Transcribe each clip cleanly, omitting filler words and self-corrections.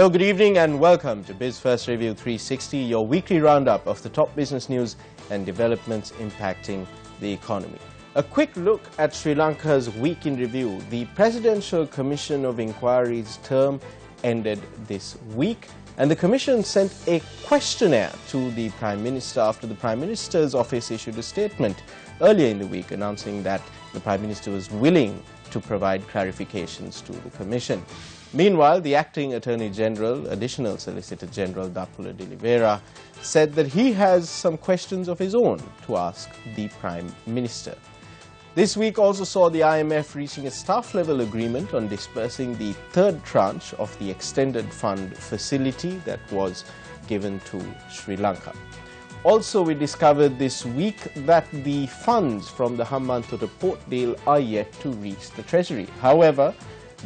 Hello, good evening and welcome to BizFirst Review 360, your weekly roundup of the top business news and developments impacting the economy. A quick look at Sri Lanka's week in review. The Presidential Commission of Inquiry's term ended this week, and the Commission sent a questionnaire to the Prime Minister after the Prime Minister's office issued a statement earlier in the week announcing that the Prime Minister was willing to provide clarifications to the Commission. Meanwhile, the Acting Attorney General, Additional Solicitor General Dapula de Oliveira, said that he has some questions of his own to ask the Prime Minister. This week also saw the IMF reaching a staff-level agreement on dispersing the third tranche of the extended fund facility that was given to Sri Lanka. Also, we discovered this week that the funds from the Hambantota port deal are yet to reach the Treasury. However,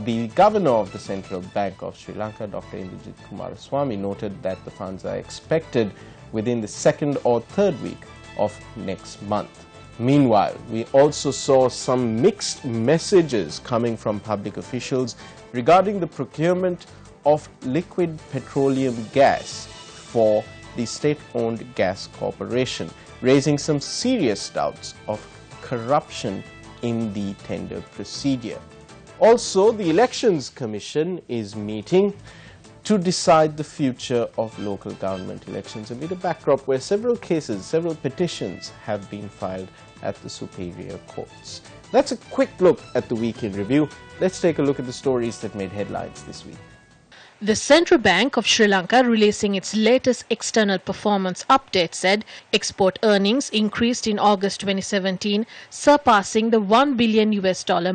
the Governor of the Central Bank of Sri Lanka, Dr. Indrajit Kumaraswamy, noted that the funds are expected within the second or third week of next month. Meanwhile, we also saw some mixed messages coming from public officials regarding the procurement of liquid petroleum gas for the state-owned gas corporation, raising some serious doubts of corruption in the tender procedure. Also, the Elections Commission is meeting to decide the future of local government elections amid a backdrop where several petitions have been filed at the superior courts. That's a quick look at the week in review. Let's take a look at the stories that made headlines this week. The Central Bank of Sri Lanka, releasing its latest external performance update, said export earnings increased in August 2017, surpassing the $1 billion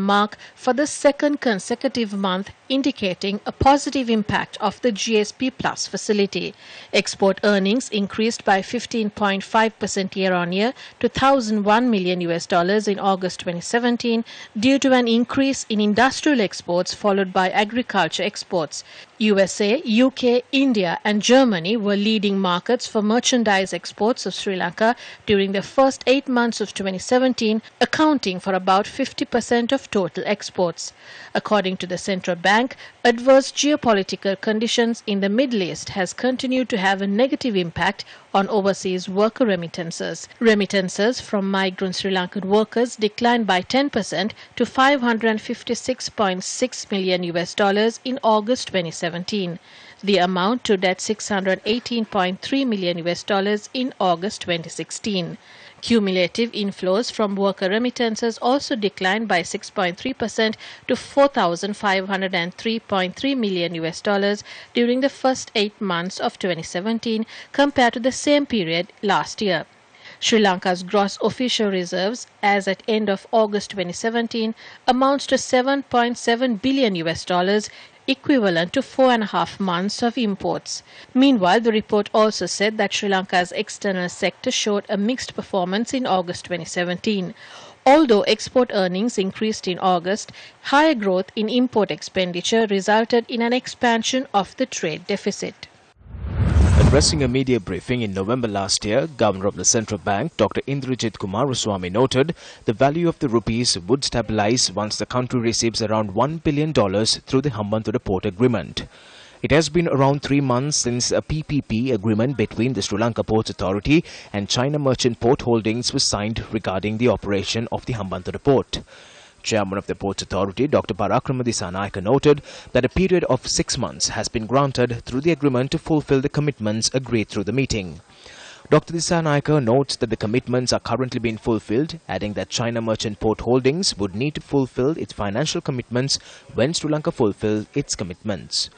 mark for the second consecutive month, indicating a positive impact of the GSP Plus facility. Export earnings increased by 15.5% year-on-year to $1,001 million in August 2017 due to an increase in industrial exports followed by agriculture exports. USA, UK, India and Germany were leading markets for merchandise exports of Sri Lanka during the first 8 months of 2017, accounting for about 50% of total exports. According to the central bank, adverse geopolitical conditions in the Middle East has continued to have a negative impact on overseas worker remittances. Remittances from migrant Sri Lankan workers declined by 10% to $556.6 million in August 2017. The amount stood at $618.3 million in August 2016. Cumulative inflows from worker remittances also declined by 6.3% to $4,503.3 million during the first 8 months of 2017 compared to the same period last year. Sri Lanka's gross official reserves as at end of August 2017 amounts to $7.7 billion, equivalent to 4.5 months of imports. Meanwhile, the report also said that Sri Lanka's external sector showed a mixed performance in August 2017. Although export earnings increased in August, higher growth in import expenditure resulted in an expansion of the trade deficit. Addressing a media briefing in November last year, Governor of the Central Bank, Dr. Indrajit Kumaraswamy, noted the value of the rupees would stabilize once the country receives around $1 billion through the Hambantota Port Agreement. It has been around 3 months since a PPP agreement between the Sri Lanka Ports Authority and China Merchant Port Holdings was signed regarding the operation of the Hambantota Port. Chairman of the Ports Authority, Dr. Parakrama Dissanayake, noted that a period of 6 months has been granted through the agreement to fulfill the commitments agreed through the meeting. Dr. Dissanayake notes that the commitments are currently being fulfilled, adding that China Merchant Port Holdings would need to fulfill its financial commitments when Sri Lanka fulfills its commitments.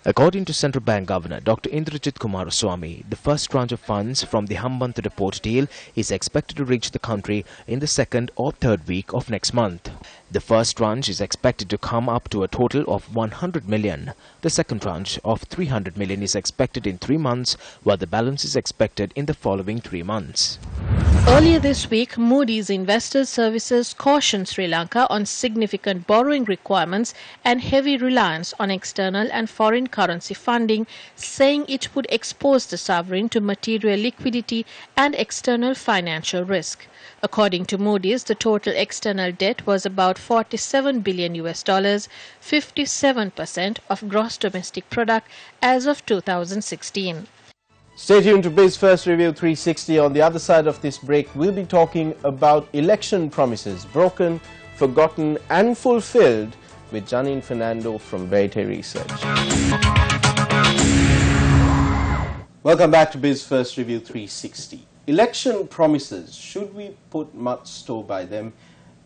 According to Central Bank Governor Dr. Indrajit Kumaraswamy, the first tranche of funds from the Hambantota port deal is expected to reach the country in the second or third week of next month. The first tranche is expected to come up to a total of 100 million. The second tranche of 300 million is expected in 3 months, while the balance is expected in the following 3 months. Earlier this week, Moody's Investors Services cautioned Sri Lanka on significant borrowing requirements and heavy reliance on external and foreign currency funding, saying it would expose the sovereign to material liquidity and external financial risk. According to Moody's, the total external debt was about $47 billion, 57% of gross domestic product as of 2016. Stay tuned to Biz First Review 360. On the other side of this break, we'll be talking about election promises, broken, forgotten and fulfilled, with Janine Fernando from Verite Research. Welcome back to Biz First Review 360. Election promises, should we put much store by them?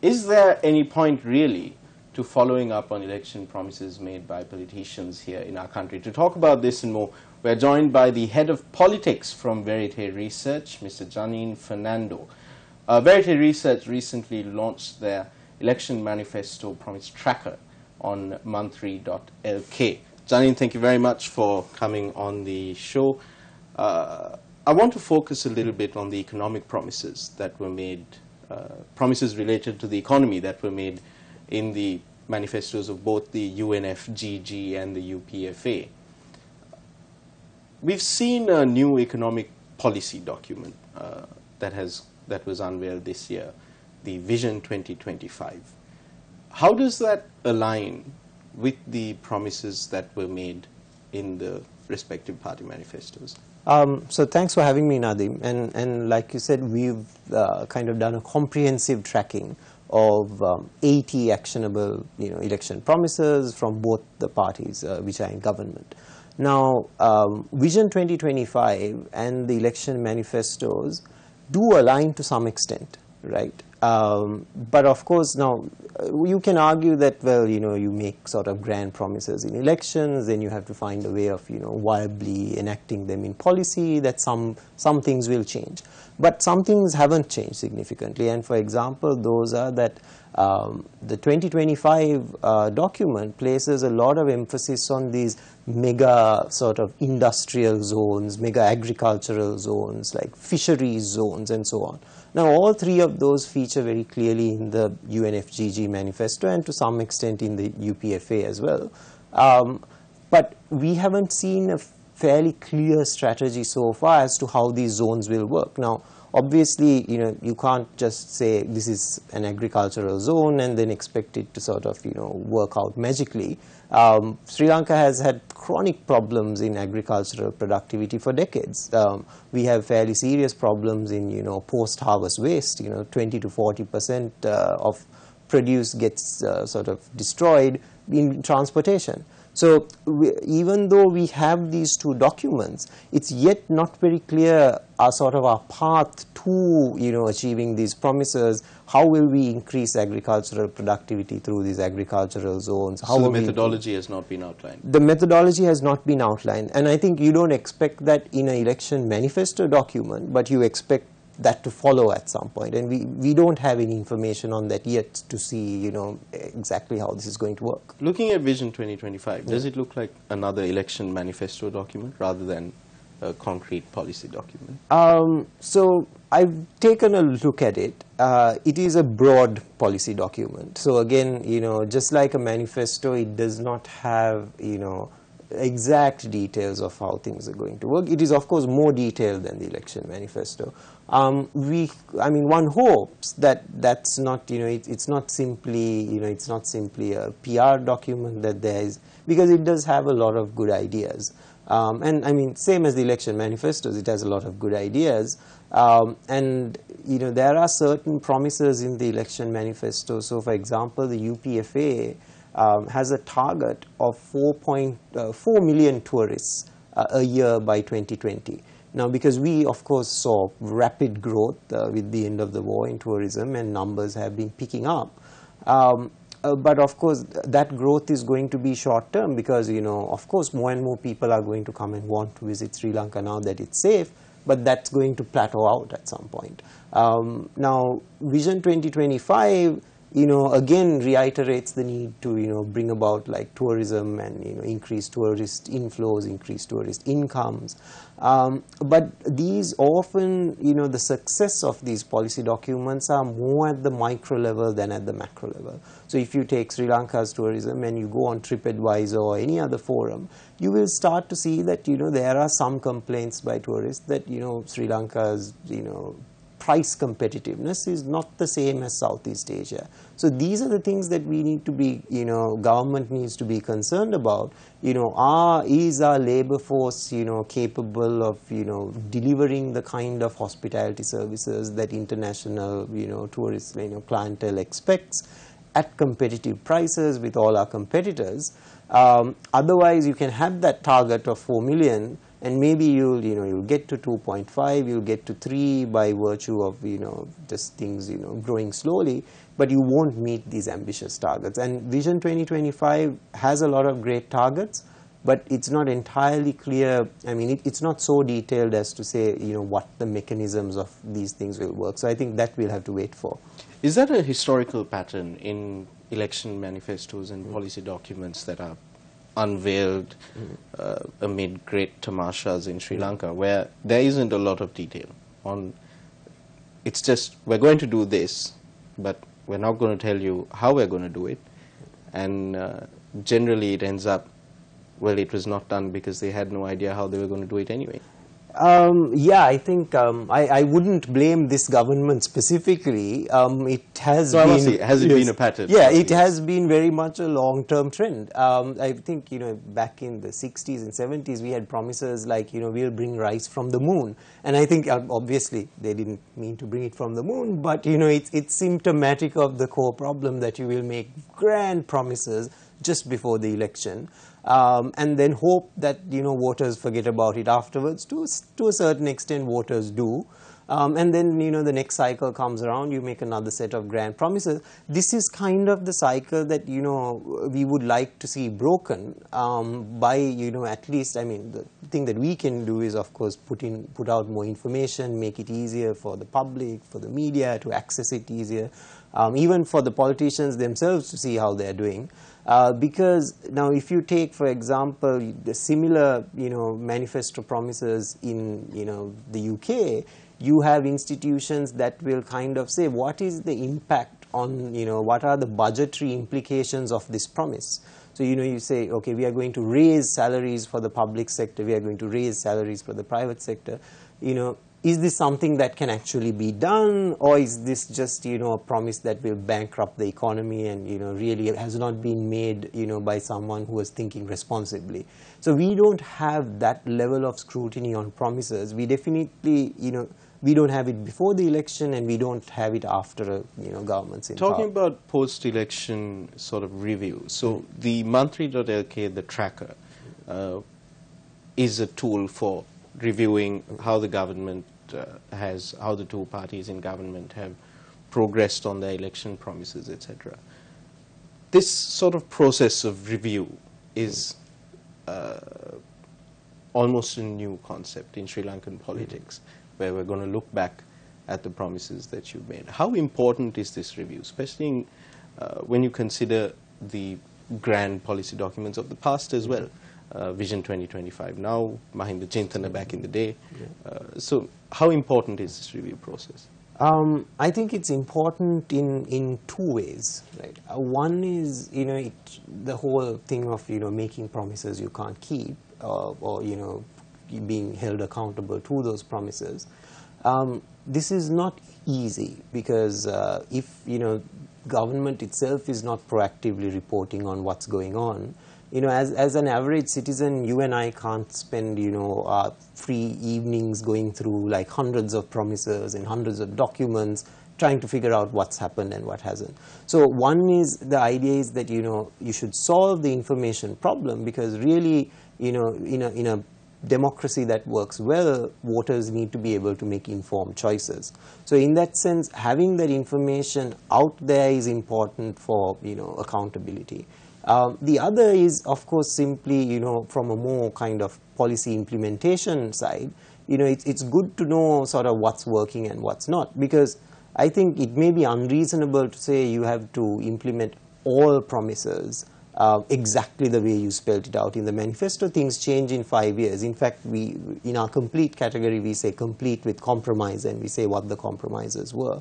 Is there any point really to following up on election promises made by politicians here in our country? To talk about this and more, we're joined by the head of politics from Verite Research, Mr. Janine Fernando. Verite Research recently launched their election manifesto promise tracker on Mantri.lk. Janine, thank you very much for coming on the show. I want to focus a little bit on the economic promises that were made, promises related to the economy that were made in the manifestos of both the UNFGG and the UPFA. We've seen a new economic policy document that was unveiled this year, the Vision 2025. How does that align with the promises that were made in the respective party manifestos? So thanks for having me, Nadim. And like you said, we've kind of done a comprehensive tracking of 80 actionable, election promises from both the parties which are in government. Now, Vision 2025 and the election manifestos do align to some extent, right? But of course, now you can argue that, well, you make sort of grand promises in elections, then you have to find a way of, viably enacting them in policy, that some things will change. But some things haven't changed significantly, and for example, those are that the 2025 document places a lot of emphasis on these mega sort of industrial zones, mega agricultural zones, like fisheries zones and so on. Now, all three of those feature very clearly in the UNFGG manifesto and to some extent in the UPFA as well. But we haven't seen a fairly clear strategy so far as to how these zones will work. Now, obviously, you can't just say this is an agricultural zone and then expect it to sort of, work out magically. Sri Lanka has had chronic problems in agricultural productivity for decades. We have fairly serious problems in, post-harvest waste. 20 to 40% of produce gets sort of destroyed in transportation. So even though we have these two documents, it's yet not very clear our path to achieving these promises. How will we increase agricultural productivity through these agricultural zones? So the methodology has not been outlined? The methodology has not been outlined, and I think you don't expect that in an election manifesto document, but you expect that to follow at some point, and we don't have any information on that yet to see exactly how this is going to work. Looking at Vision 2025, does it look like another election manifesto document rather than a concrete policy document? So I've taken a look at it. It is a broad policy document. So again, just like a manifesto, it does not have exact details of how things are going to work. It is of course more detailed than the election manifesto. One hopes that that's not, it's not simply, it's not simply a PR document, that there is, because it does have a lot of good ideas. And same as the election manifestos, it has a lot of good ideas. And there are certain promises in the election manifesto. So for example, the UPFA has a target of 4.4 million tourists a year by 2020. Now, because we, of course, saw rapid growth with the end of the war in tourism, and numbers have been picking up. But, of course, that growth is going to be short-term because, of course, more and more people are going to come and want to visit Sri Lanka now that it's safe, but that's going to plateau out at some point. Now, Vision 2025 again reiterates the need to, bring about like tourism and, increase tourist inflows, increase tourist incomes. But these often, the success of these policy documents are more at the micro level than at the macro level. So if you take Sri Lanka's tourism and you go on TripAdvisor or any other forum, you will start to see that, there are some complaints by tourists that, Sri Lanka's, price competitiveness is not the same as Southeast Asia. So these are the things that we need to be, government needs to be concerned about. Is our labor force, capable of, delivering the kind of hospitality services that international, tourist, clientele expects at competitive prices with all our competitors. Otherwise, you can have that target of 4 million, and maybe you'll get to 2.5, you'll get to 3 by virtue of just things growing slowly, but you won't meet these ambitious targets. And Vision 2025 has a lot of great targets, but it's not entirely clear. I mean, it's not so detailed as to say what the mechanisms of these things will work. So I think that we'll have to wait for. Is that a historical pattern in election manifestos and policy documents that are unveiled amid great tamashas in Sri Lanka, where there isn't a lot of detail on, it's just, we're going to do this, but we're not going to tell you how we're going to do it, and generally it ends up, well, it was not done because they had no idea how they were going to do it anyway. Yeah, I think I wouldn't blame this government specifically. It has so been. I must say, has it been a pattern? Yeah, it has been very much a long-term trend. I think back in the 60s and 70s, we had promises like we'll bring rice from the moon, and I think obviously they didn't mean to bring it from the moon, but it's symptomatic of the core problem that you will make grand promises just before the election. And then hope that voters forget about it afterwards. To a certain extent, voters do, and then the next cycle comes around. You make another set of grand promises. This is kind of the cycle that we would like to see broken by at least. I mean, the thing that we can do is of course put out more information, make it easier for the public, for the media to access it easier, even for the politicians themselves to see how they are doing. Because now if you take, for example, the similar, manifesto promises in, the UK, you have institutions that will kind of say what is the impact on, what are the budgetary implications of this promise. So, you say, okay, we are going to raise salaries for the public sector, we are going to raise salaries for the private sector, is this something that can actually be done, or is this just a promise that will bankrupt the economy and really has not been made by someone who was thinking responsibly? So we don't have that level of scrutiny on promises. We definitely we don't have it before the election, and we don't have it after governments in Talking power. about post-election sort of review, so the Manifesto.lk, the tracker, is a tool for reviewing how the government how the two parties in government have progressed on their election promises, etc. This sort of process of review is almost a new concept in Sri Lankan politics, where we're going to look back at the promises that you've made. How important is this review, especially when you consider the grand policy documents of the past as well? Vision 2025 now, Mahinda Chintana back in the day. So how important is this review process? I think it's important in two ways. Right? One is the whole thing of making promises you can't keep, or being held accountable to those promises. This is not easy because if government itself is not proactively reporting on what's going on, as an average citizen, you and I can't spend, free evenings going through like hundreds of promises and hundreds of documents trying to figure out what's happened and what hasn't. So one is, the idea is that, you should solve the information problem, because really, in a democracy that works well, voters need to be able to make informed choices. So in that sense, having that information out there is important for, accountability. The other is, of course, simply, from a more kind of policy implementation side, it's good to know sort of what's working and what's not, because I think it may be unreasonable to say you have to implement all promises exactly the way you spelled it out in the manifesto. Things change in 5 years. In fact, we, in our complete category, we say complete with compromise, and we say what the compromises were.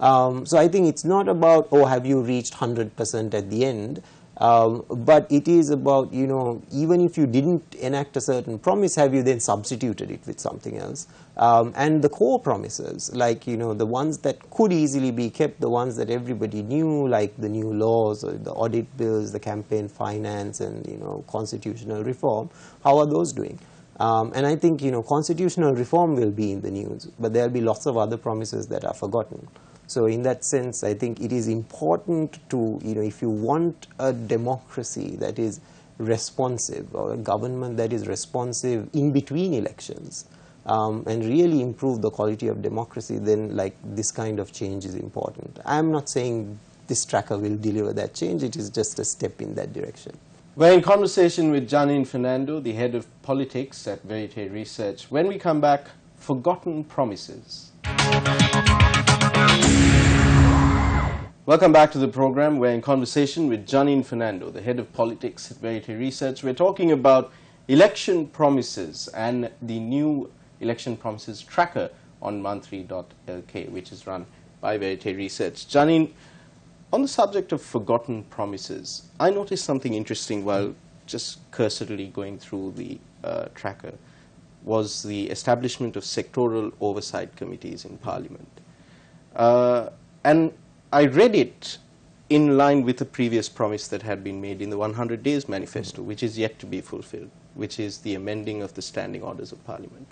So I think it's not about, oh, have you reached 100% at the end, but it is about, you know, even if you didn't enact a certain promise, have you then substituted it with something else? And the core promises, like, you know, the ones that could easily be kept, the ones that everybody knew, like the new laws, or the audit bills, the campaign finance, and, you know, constitutional reform, how are those doing? And I think, you know, constitutional reform will be in the news, but there will be lots of other promises that are forgotten. So in that sense, I think it is important to, you know, if you want a democracy that is responsive, or a government that is responsive in between elections, and really improve the quality of democracy, then like this kind of change is important. I'm not saying this tracker will deliver that change, it is just a step in that direction. We're in conversation with Janine Fernando, the head of politics at Verite Research. When we come back, forgotten promises. Welcome back to the program. We're in conversation with Janine Fernando, the head of politics at Verite Research. We're talking about election promises and the new election promises tracker on Manifesto.lk, which is run by Verite Research. Janine, on the subject of forgotten promises, I noticed something interesting while just cursorily going through the tracker, was the establishment of sectoral oversight committees in Parliament. And I read it in line with the previous promise that had been made in the 100 Days Manifesto, which is yet to be fulfilled, which is the amending of the standing orders of Parliament.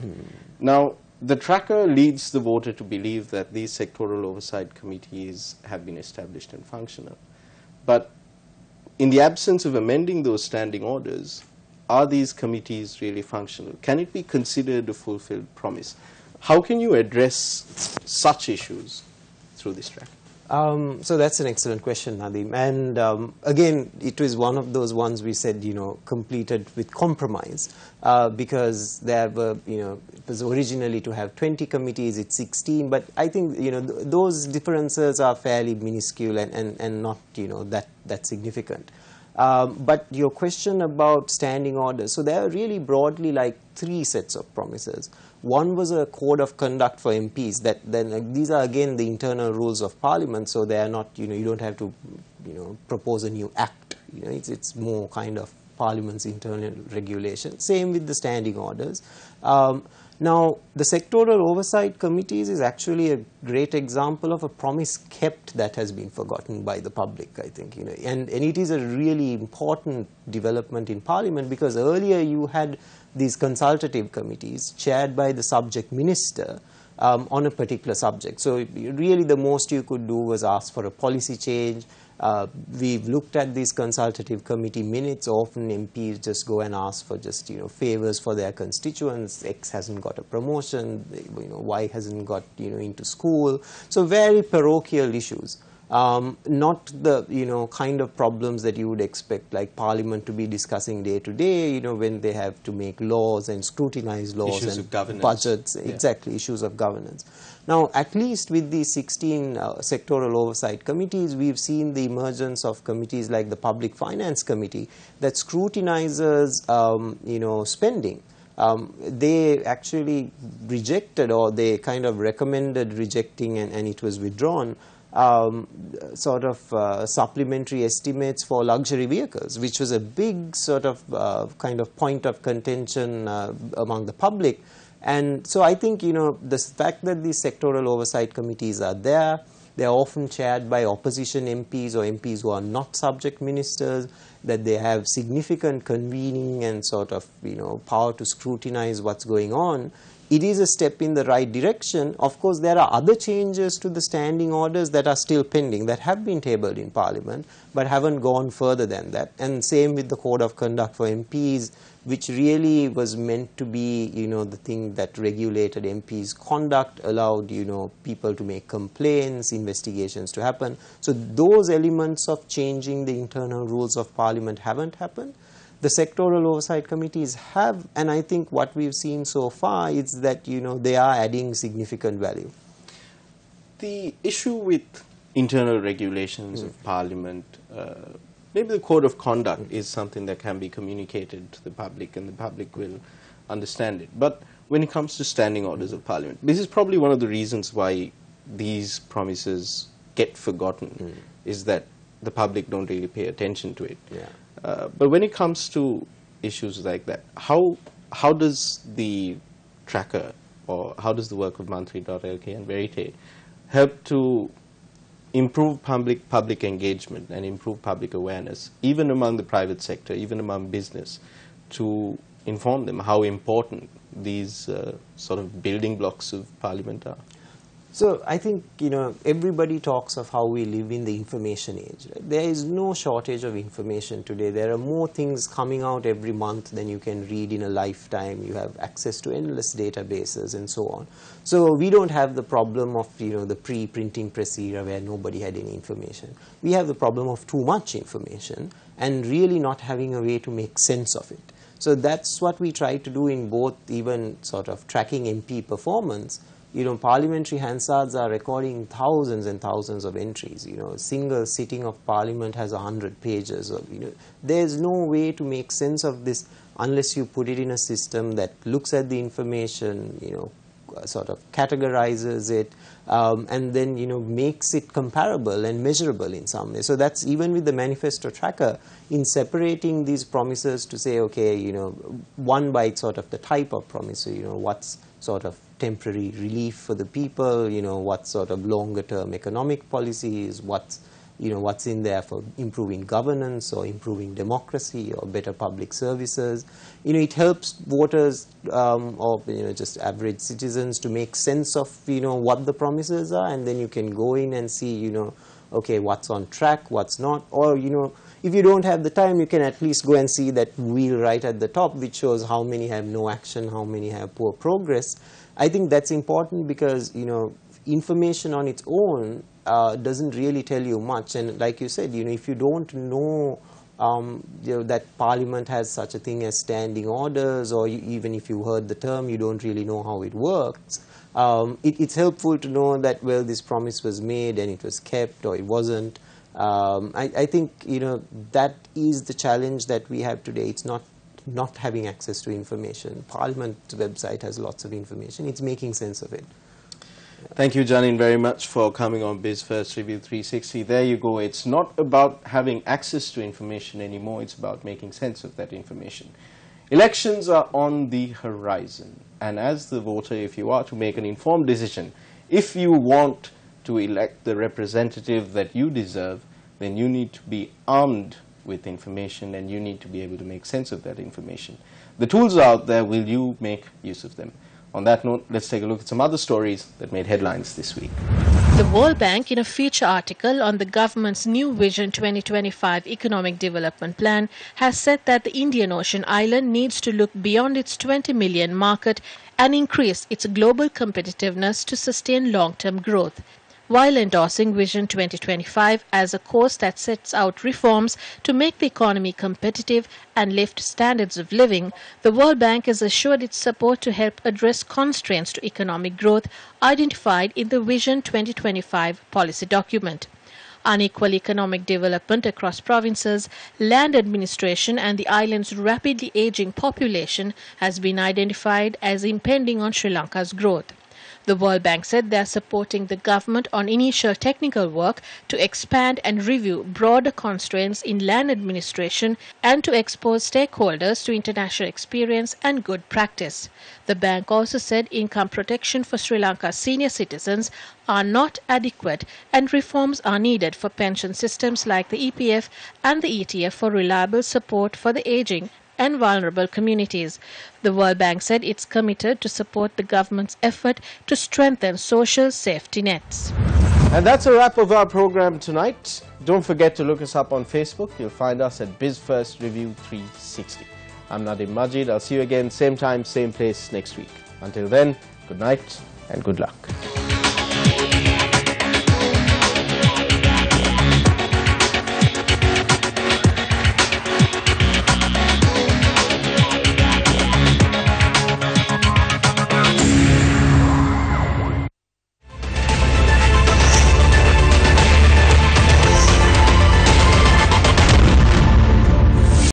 Now, the tracker leads the voter to believe that these sectoral oversight committees have been established and functional. But in the absence of amending those standing orders, are these committees really functional? Can it be considered a fulfilled promise? How can you address such issues through this tracker? So that's an excellent question, Nadeem. And again, it was one of those ones we said, you know, completed with compromise, because there were, you know, it was originally to have 20 committees, it's 16, but I think, you know, those differences are fairly minuscule and not, you know, that significant. But your question about standing orders, so there are really broadly like 3 sets of promises. One was a code of conduct for MPs. That then these are again the internal rules of Parliament, so they are not, you know, you don't have to, you know, propose a new act. You know, it's more kind of Parliament's internal regulation. Same with the standing orders. Now, the sectoral oversight committees is actually a great example of a promise kept that has been forgotten by the public, I think, you know, and it is a really important development in Parliament, because earlier you had these consultative committees chaired by the subject minister on a particular subject. So really the most you could do was ask for a policy change. We've looked at these consultative committee minutes. Often MPs just go and ask for just, you know, favors for their constituents. X hasn't got a promotion, you know, Y hasn't got, you know, into school. So very parochial issues. Not the, you know, kind of problems that you would expect like Parliament to be discussing day to day, you know, when they have to make laws and scrutinize laws issues and of governance. Budgets, yeah. Exactly, issues of governance. Now, at least with these 16 sectoral oversight committees, we've seen the emergence of committees like the Public Finance Committee that scrutinizes, you know, spending. They actually rejected, or they kind of recommended rejecting, and it was withdrawn, sort of supplementary estimates for luxury vehicles, which was a big sort of kind of point of contention among the public. And so I think, you know, the fact that these sectoral oversight committees are there, they are often chaired by opposition MPs or MPs who are not subject ministers, that they have significant convening and sort of, you know, power to scrutinize what's going on. It is a step in the right direction. Of course, there are other changes to the standing orders that are still pending, that have been tabled in Parliament, but haven't gone further than that. And same with the Code of Conduct for MPs, which really was meant to be, you know, the thing that regulated MPs' conduct, allowed, you know, people to make complaints, investigations to happen. So those elements of changing the internal rules of Parliament haven't happened. The sectoral oversight committees have, and I think what we've seen so far is that, you know, they are adding significant value. the issue with internal regulations of Parliament, maybe the code of conduct is something that can be communicated to the public and the public will understand it. But when it comes to standing orders of Parliament, this is probably one of the reasons why these promises get forgotten, is that the public don't really pay attention to it. But when it comes to issues like that, how does the tracker, or how does the work of Mantri.lk and Verite help to improve public engagement and improve public awareness, even among the private sector, even among business, to inform them how important these sort of building blocks of Parliament are? So I think, everybody talks of how we live in the information age. Right? There is no shortage of information today. There are more things coming out every month than you can read in a lifetime. You have access to endless databases and so on. So we don't have the problem of, the pre-printing press era where nobody had any information. We have the problem of too much information and really not having a way to make sense of it. So that's what we try to do in both, even sort of tracking MP performance. Parliamentary Hansards are recording thousands and thousands of entries. A single sitting of Parliament has 100 pages. There's no way to make sense of this unless you put it in a system that looks at the information, sort of categorizes it, and then, makes it comparable and measurable in some way. So that's even with the Manifesto tracker, in separating these promises to say, okay, one by sort of the type of promise, so, what's sort of temporary relief for the people, what sort of longer term economic policies, what's in there for improving governance or improving democracy or better public services. It helps voters or just average citizens to make sense of what the promises are, and then you can go in and see okay, what's on track, what's not, or if you don't have the time, you can at least go and see that wheel right at the top, which shows how many have no action, how many have poor progress. I think that's important because information on its own doesn't really tell you much. And like you said, if you don't know that Parliament has such a thing as standing orders, or even if you heard the term, you don't really know how it works. It's helpful to know that, well, this promise was made and it was kept, or it wasn't. I think that is the challenge that we have today. It's not having access to information. Parliament's website has lots of information. It's making sense of it. Thank you, Janine, very much for coming on BizFirst Review 360. There you go. It's not about having access to information anymore. It's about making sense of that information. Elections are on the horizon. And as the voter, if you are to make an informed decision, if you want to elect the representative that you deserve, then you need to be armed with information and you need to be able to make sense of that information. The tools are out there. Will you make use of them? On that note, let's take a look at some other stories that made headlines this week. The World Bank, in a feature article on the government's new Vision 2025 Economic Development Plan, has said that the Indian Ocean island needs to look beyond its 20 million market and increase its global competitiveness to sustain long-term growth. While endorsing Vision 2025 as a course that sets out reforms to make the economy competitive and lift standards of living, the World Bank has assured its support to help address constraints to economic growth identified in the Vision 2025 policy document. Unequal economic development across provinces, land administration and the island's rapidly aging population has been identified as impeding on Sri Lanka's growth. The World Bank said they are supporting the government on initial technical work to expand and review broader constraints in land administration and to expose stakeholders to international experience and good practice. The bank also said income protection for Sri Lanka's senior citizens are not adequate and reforms are needed for pension systems like the EPF and the ETF for reliable support for the aging and vulnerable communities. The World Bank said it's committed to support the government's effort to strengthen social safety nets. And that's a wrap of our program tonight. Don't forget to look us up on Facebook. You'll find us at BizFirst Review 360. I'm Nadim Majid. I'll see you again, same time, same place next week. Until then, good night and good luck.